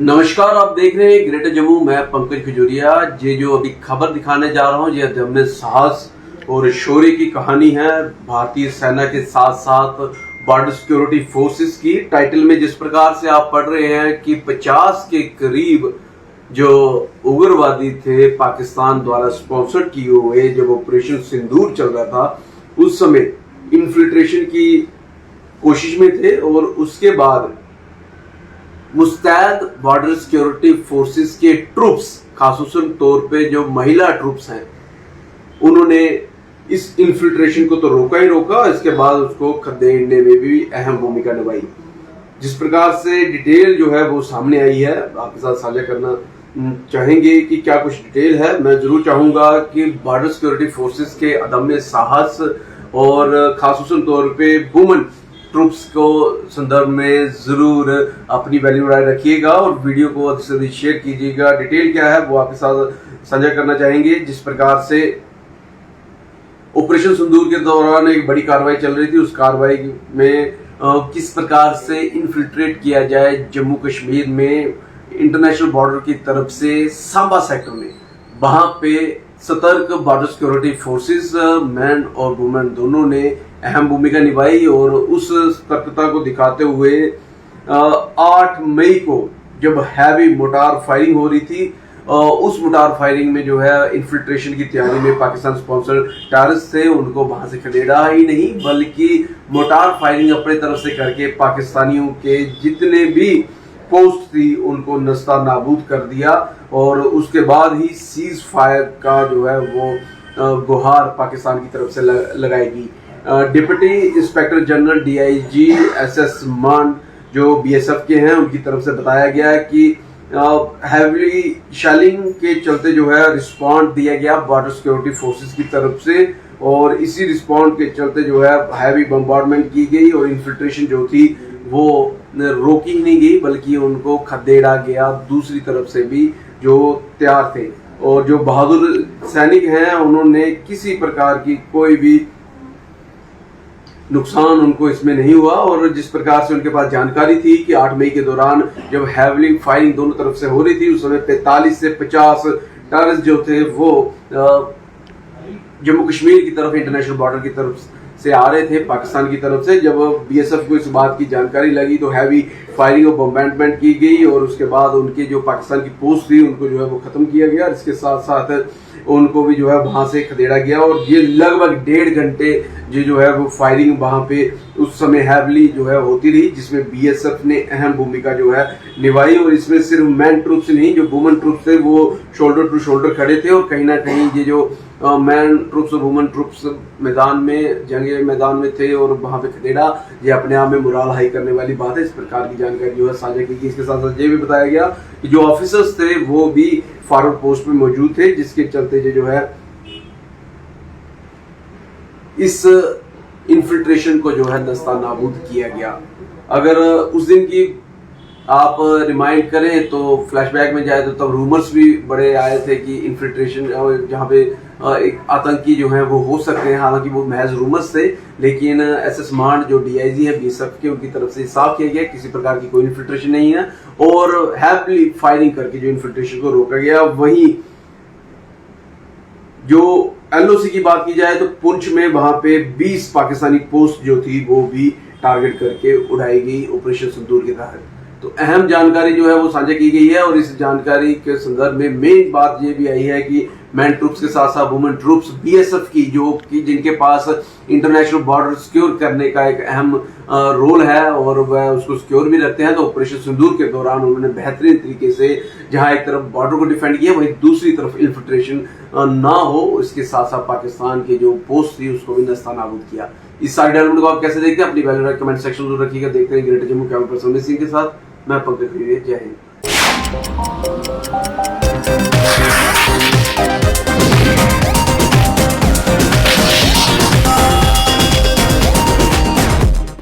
नमस्कार, आप देख रहे हैं ग्रेटर जम्मू। मैं पंकज खजूरिया। ये जो अभी खबर दिखाने जा रहा हूँ ये अदम्य साहस और शौर्य की कहानी है भारतीय सेना के साथ साथ बॉर्डर सिक्योरिटी फोर्सेस की। टाइटल में जिस प्रकार से आप पढ़ रहे हैं कि 50 के करीब जो उग्रवादी थे पाकिस्तान द्वारा स्पॉन्सर्ड किए हुए, जब ऑपरेशन सिंदूर चल रहा था उस समय इन्फिल्ट्रेशन की कोशिश में थे और उसके बाद मुस्तैद बॉर्डर सिक्योरिटी फोर्सेस के ट्रूप्स, खासतौर तौर पे जो महिला ट्रूप्स हैं, उन्होंने इस इन्फिल्ट्रेशन को तो रोका ही रोका, इसके बाद उसको खदेड़ने में भी अहम भूमिका निभाई। जिस प्रकार से डिटेल जो है वो सामने आई है, आपके साथ साझा करना चाहेंगे कि क्या कुछ डिटेल है। मैं जरूर चाहूंगा कि बॉर्डर सिक्योरिटी फोर्सेस के अदम्य साहस और खासतौर तौर पे वुमेन ट्रूप्स को संदर्भ में जरूर अपनी वैल्यू राय रखिएगा और वीडियो को अधिक से अधिक शेयर कीजिएगा। डिटेल क्या है वो आपके साथ साझा करना चाहेंगे। जिस प्रकार से ऑपरेशन सिंदूर के दौरान एक बड़ी कार्रवाई चल रही थी, उस कार्रवाई में किस प्रकार से इन्फिल्ट्रेट किया जाए जम्मू कश्मीर में इंटरनेशनल बॉर्डर की तरफ से सांबा सेक्टर में, वहां पे सतर्क बॉर्डर सिक्योरिटी फोर्सेस मैन और वुमेन दोनों ने अहम भूमिका निभाई। और उस सतर्कता को दिखाते हुए 8 मई को जब हैवी मोटार फायरिंग हो रही थी, उस मोटार फायरिंग में जो है इन्फिल्ट्रेशन की तैयारी में पाकिस्तान स्पॉन्सर टेररिस्ट थे, उनको वहां से खदेड़ा ही नहीं बल्कि मोटार फायरिंग अपने तरफ से करके पाकिस्तानियों के जितने भी पोस्ट थी उनको नस्ता नाबूद कर दिया। और उसके बाद ही सीज फायर का जो है वो गुहार पाकिस्तान की तरफ से लगाएगी। Deputy inspector general DIG SS मान जो BSF के हैं, उनकी तरफ से बताया गया है कि हैवी शेलिंग के चलते जो है रिस्पॉन्ड दिया गया बॉर्डर सिक्योरिटी फोर्सेस की तरफ से, और इसी रिस्पॉन्ड के चलते जो है हैवी बम्बार्डमेंट की गई और इन्फिल्ट्रेशन जो थी वो रोकी ही नहीं गई बल्कि उनको खदेड़ा गया दूसरी तरफ से भी जो तैयार थे। और जो बहादुर सैनिक हैं उन्होंने किसी प्रकार की कोई भी नुकसान उनको इसमें नहीं हुआ। और जिस प्रकार से उनके पास जानकारी थी कि 8 मई के दौरान जब हैवी फायरिंग दोनों तरफ से हो रही थी, उस समय 45 से 50 टेररिस्ट जो थे वो जम्मू कश्मीर की तरफ इंटरनेशनल बॉर्डर की तरफ से आ रहे थे पाकिस्तान की तरफ से। जब BSF को इस बात की जानकारी लगी तो हैवी फायरिंग और बम्बार्डमेंट की गई और उसके बाद उनके जो पाकिस्तान की पोस्ट थी उनको जो है वो खत्म किया गया। इसके साथ साथ उनको भी जो है वहां से खदेड़ा गया। और ये लगभग 1.5 घंटे जो है वो फायरिंग वहां पे उस समय हैवली जो है होती रही, जिसमें BSF ने अहम भूमिका जो है निभाई। और इसमें सिर्फ मैन ट्रूप्स नहीं, जो वुमेन ट्रूप्स थे वो शोल्डर टू शोल्डर खड़े थे। और कहीं ना कहीं ये जो मैन ट्रूप्स और वुमेन ट्रूप्स मैदान में, जंगे मैदान में थे और वहां पे खदेड़ा, ये अपने आप में मोराल हाई करने वाली बात है। इस प्रकार की जानकारी जो है साझा की गई। इसके साथ साथ ये भी बताया गया कि जो ऑफिसर्स थे वो भी फॉरवर्ड पोस्ट में मौजूद थे, जिसके चलते जो है इस इन्फिल्ट्रेशन को जो है नस्ता नाबूद किया गया। अगर उस दिन की आप रिमाइंड करें तो फ्लैशबैक में जाए तो तब रूमर्स भी बड़े आए थे कि इन्फिल्ट्रेशन जहाँ पे एक आतंकी जो है वो हो सकते हैं, हालांकि वो महज रूमर्स थे। लेकिन SS मान जो DIG है BSF के, उनकी तरफ से साफ किया गया किसी प्रकार की कोई इन्फिल्ट्रेशन नहीं है और हैवली फायरिंग करके जो इन्फिल्ट्रेशन को रोका गया। वहीं जो LOC की बात की जाए तो पुंछ में वहां पे 20 पाकिस्तानी पोस्ट जो थी वो भी टारगेट करके उड़ाई गई ऑपरेशन सिंदूर के तहत। तो अहम जानकारी जो है वो साझा की गई है। और इस जानकारी के संदर्भ में मेन बात ये भी आई है कि मैन ट्रूप्स के साथ साथ वुमेन ट्रूप्स BSF की जो कि जिनके पास इंटरनेशनल बॉर्डर सिक्योर करने का एक अहम रोल है और वह उसको सिक्योर भी रखते हैं, तो ऑपरेशन सिंदूर के दौरान उन्होंने बेहतरीन तरीके से जहां एक तरफ बॉर्डर को डिफेंड किया वहीं दूसरी तरफ इन्फिल्ट्रेशन ना हो, इसके साथ साथ पाकिस्तान की जो पोस्ट थी उसको भी नस्ता नाबूद किया। इस सारे डेवलपमेंट को आप कैसे देखते हैं अपनी वैल्यू कमेंट सेक्शन में रखिएगा। देखते हैं greater Jammu camera person Singh के साथ मैं पंकज खजूरिया। जय हिंद।